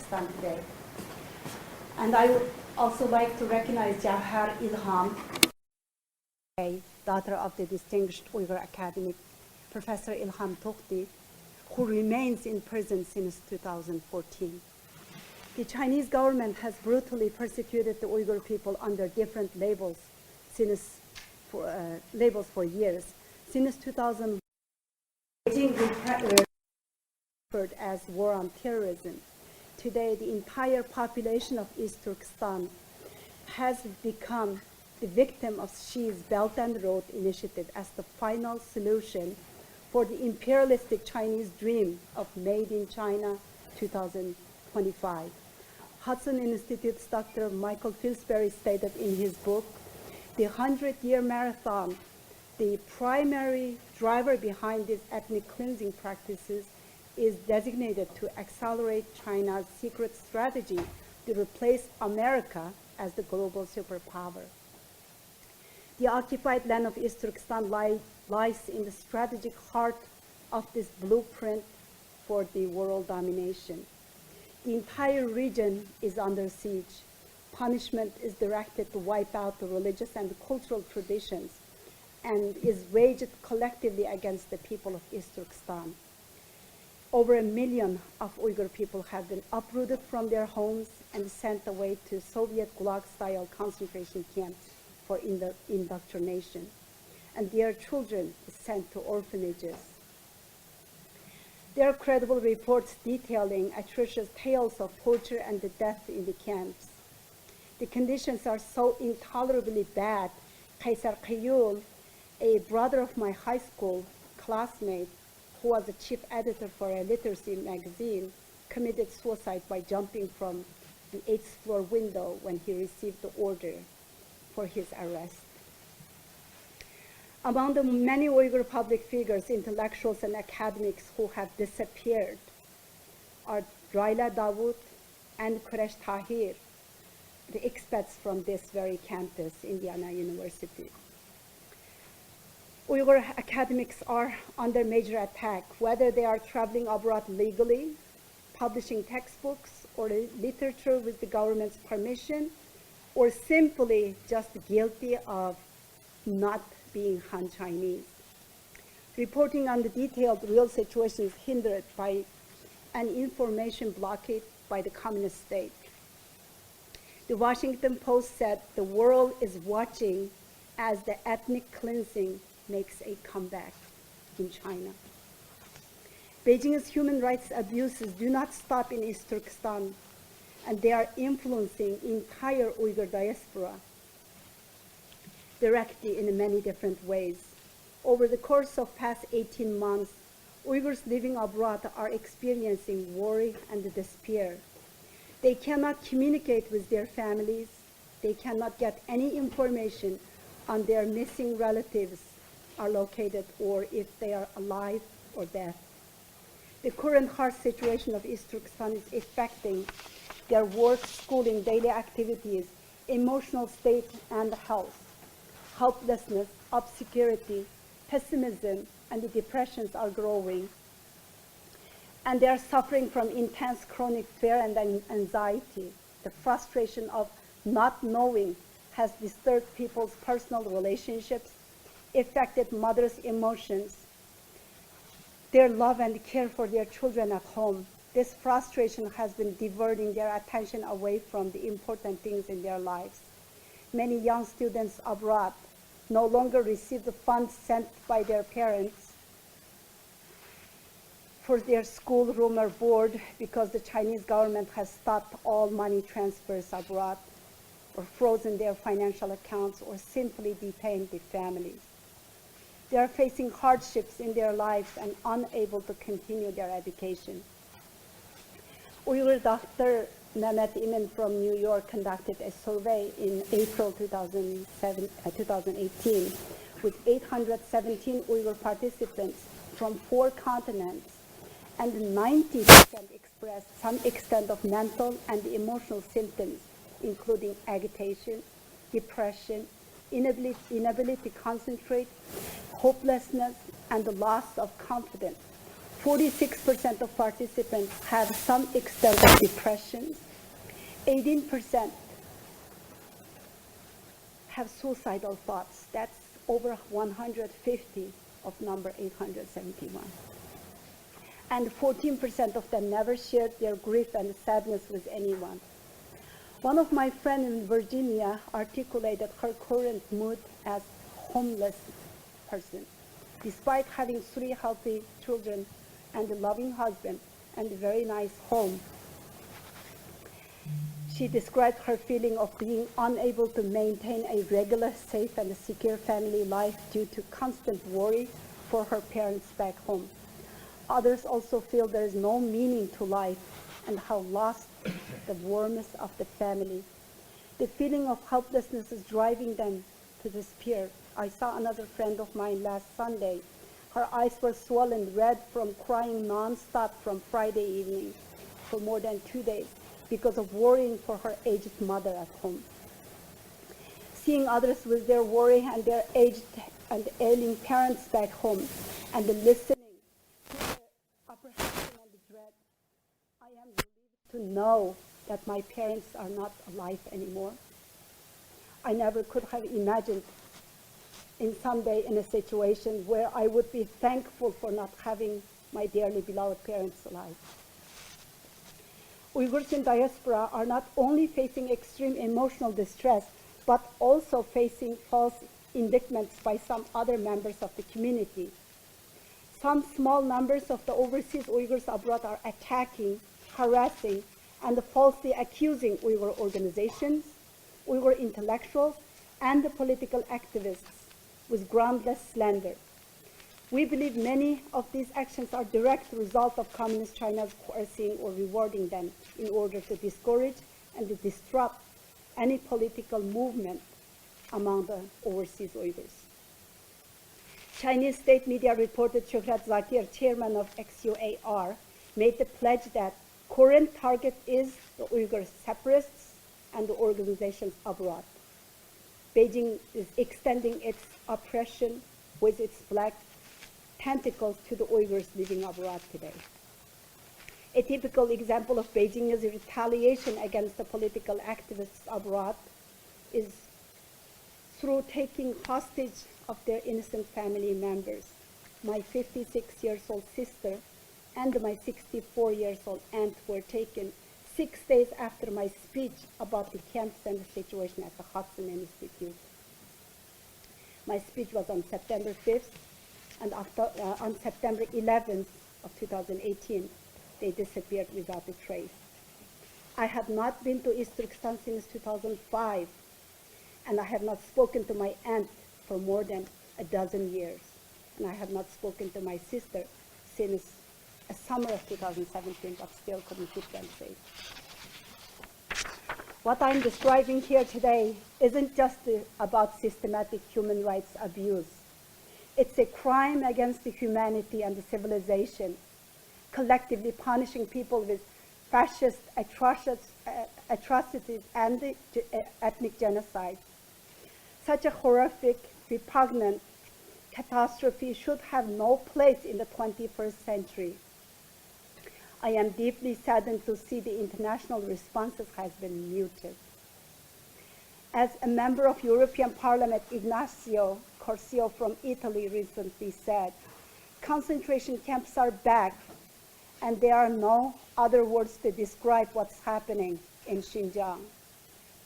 Turkistan today. And I would also like to recognize Jawhar Ilham, daughter of the distinguished Uyghur academic Professor Ilham Tohti, who remains in prison since 2014. The Chinese government has brutally persecuted the Uyghur people under different labels for years. Since 2000, Beijing referred as war on terrorism. Today, the entire population of East Turkestan has become the victim of Xi's Belt and Road Initiative as the final solution for the imperialistic Chinese dream of Made in China 2025. Hudson Institute's Dr. Michael Pillsbury stated in his book, The 100-Year Marathon, the primary driver behind these ethnic cleansing practices is designated to accelerate China's secret strategy to replace America as the global superpower. The occupied land of East Turkestan lies in the strategic heart of this blueprint for the world domination. The entire region is under siege. Punishment is directed to wipe out the religious and cultural traditions and is waged collectively against the people of East Turkestan. Over 1 million of Uyghur people have been uprooted from their homes and sent away to Soviet Gulag-style concentration camps for indoctrination, and their children sent to orphanages. There are credible reports detailing atrocious tales of torture and the death in the camps. The conditions are so intolerably bad. Qaisar Qiyul, a brother of my high school classmate, who was the chief editor for a literacy magazine, committed suicide by jumping from the 8th floor window when he received the order for his arrest. Among the many Uyghur public figures, intellectuals, and academics who have disappeared are Raila Dawood and Quresh Tahir, the expats from this very campus, Indiana University. Uyghur academics are under major attack, whether they are traveling abroad legally, publishing textbooks or literature with the government's permission, or simply just guilty of not being Han Chinese. Reporting on the detailed real situation is hindered by an information blockade by the communist state. The Washington Post said the world is watching as the ethnic cleansing makes a comeback in China. Beijing's human rights abuses do not stop in East Turkestan, and they are influencing entire Uyghur diaspora directly in many different ways. Over the course of past 18 months, Uyghurs living abroad are experiencing worry and despair. They cannot communicate with their families. They cannot get any information on their missing relatives are located or if they are alive or dead. The current harsh situation of East Turkestan is affecting their work, schooling, daily activities, emotional state and health. Helplessness, obscurity, pessimism, and the depressions are growing. And they are suffering from intense chronic fear and anxiety. The frustration of not knowing has disturbed people's personal relationships, affected mothers' emotions, their love and care for their children at home. This frustration has been diverting their attention away from the important things in their lives. Many young students abroad no longer receive the funds sent by their parents for their school room or board because the Chinese government has stopped all money transfers abroad or frozen their financial accounts or simply detained the families. They are facing hardships in their lives and unable to continue their education. Uyghur Dr. Mehmet Imin from New York conducted a survey in April 2018 with 817 Uyghur participants from 4 continents, and 90% expressed some extent of mental and emotional symptoms, including agitation, depression, inability to concentrate, hopelessness, and the loss of confidence. 46% of participants have some extent of depression. 18% have suicidal thoughts. That's over 150 of number 871. And 14% of them never shared their grief and sadness with anyone. One of my friends in Virginia articulated her current mood as homeless person. Despite having 3 healthy children and a loving husband and a very nice home, she described her feeling of being unable to maintain a regular, safe, and secure family life due to constant worry for her parents back home. Others also feel there is no meaning to life and have lost the warmth of the family. The feeling of helplessness is driving them to despair. I saw another friend of mine last Sunday. Her eyes were swollen red from crying nonstop from Friday evening for more than 2 days because of worrying for her aged mother at home. Seeing others with their worry and their aged and ailing parents back home and listening to their apprehension and dread, I am relieved to know that my parents are not alive anymore. I never could have imagined in someday in a situation where I would be thankful for not having my dearly beloved parents alive. Uyghurs in diaspora are not only facing extreme emotional distress, but also facing false indictments by some other members of the community. Some small numbers of the overseas Uyghurs abroad are attacking, harassing, and falsely accusing Uyghur organizations, Uyghur intellectuals, and the political activists with groundless slander. We believe many of these actions are direct result of Communist China's coercing or rewarding them in order to discourage and to disrupt any political movement among the overseas Uyghurs. Chinese state media reported Shuhrat Zakir, chairman of XUAR, made the pledge that current target is the Uyghur separatists and the organizations abroad. Beijing is extending its oppression with its black tentacles to the Uyghurs living abroad today. A typical example of Beijing's retaliation against the political activists abroad is through taking hostage of their innocent family members. My 56-year-old sister and my 64-year-old aunt were taken 6 days after my speech about the camps and the situation at the Hudson Institute. My speech was on September 5th, and on September 11th of 2018, they disappeared without a trace. I have not been to East Turkestan since 2005, and I have not spoken to my aunt for more than a dozen years, and I have not spoken to my sister since the summer of 2017, but still couldn't keep them safe. What I'm describing here today isn't just about systematic human rights abuse. It's a crime against the humanity and the civilization, collectively punishing people with fascist atrocities and ethnic genocide. Such a horrific, repugnant catastrophe should have no place in the 21st century. I am deeply saddened to see the international responses has been muted. As a member of European Parliament, Ignacio Corcio from Italy recently said, concentration camps are back, and there are no other words to describe what's happening in Xinjiang.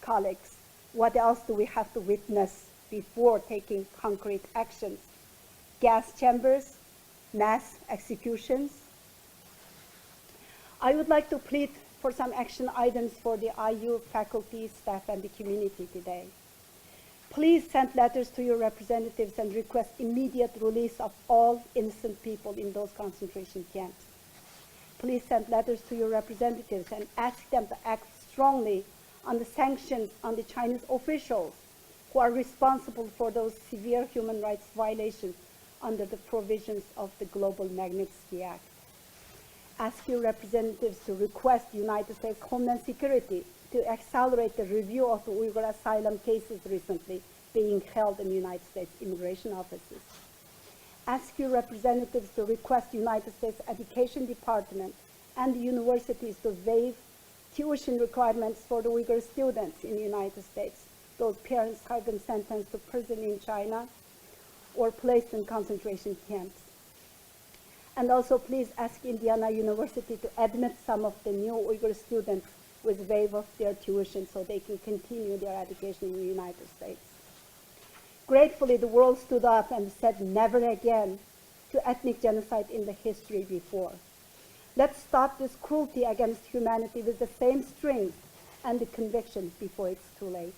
Colleagues, what else do we have to witness before taking concrete actions? Gas chambers, mass executions? I would like to plead for some action items for the IU faculty, staff, and the community today. Please send letters to your representatives and request immediate release of all innocent people in those concentration camps. Please send letters to your representatives and ask them to act strongly on the sanctions on the Chinese officials who are responsible for those severe human rights violations under the provisions of the Global Magnitsky Act. Ask your representatives to request United States Homeland Security to accelerate the review of the Uyghur asylum cases recently being held in the United States immigration offices. Ask your representatives to request United States Education Department and the universities to waive tuition requirements for the Uyghur students in the United States. Those parents have been sentenced to prison in China or placed in concentration camps. And also please ask Indiana University to admit some of the new Uyghur students with waive of their tuition so they can continue their education in the United States. Gratefully, the world stood up and said never again to ethnic genocide in the history before. Let's stop this cruelty against humanity with the same strength and the conviction before it's too late.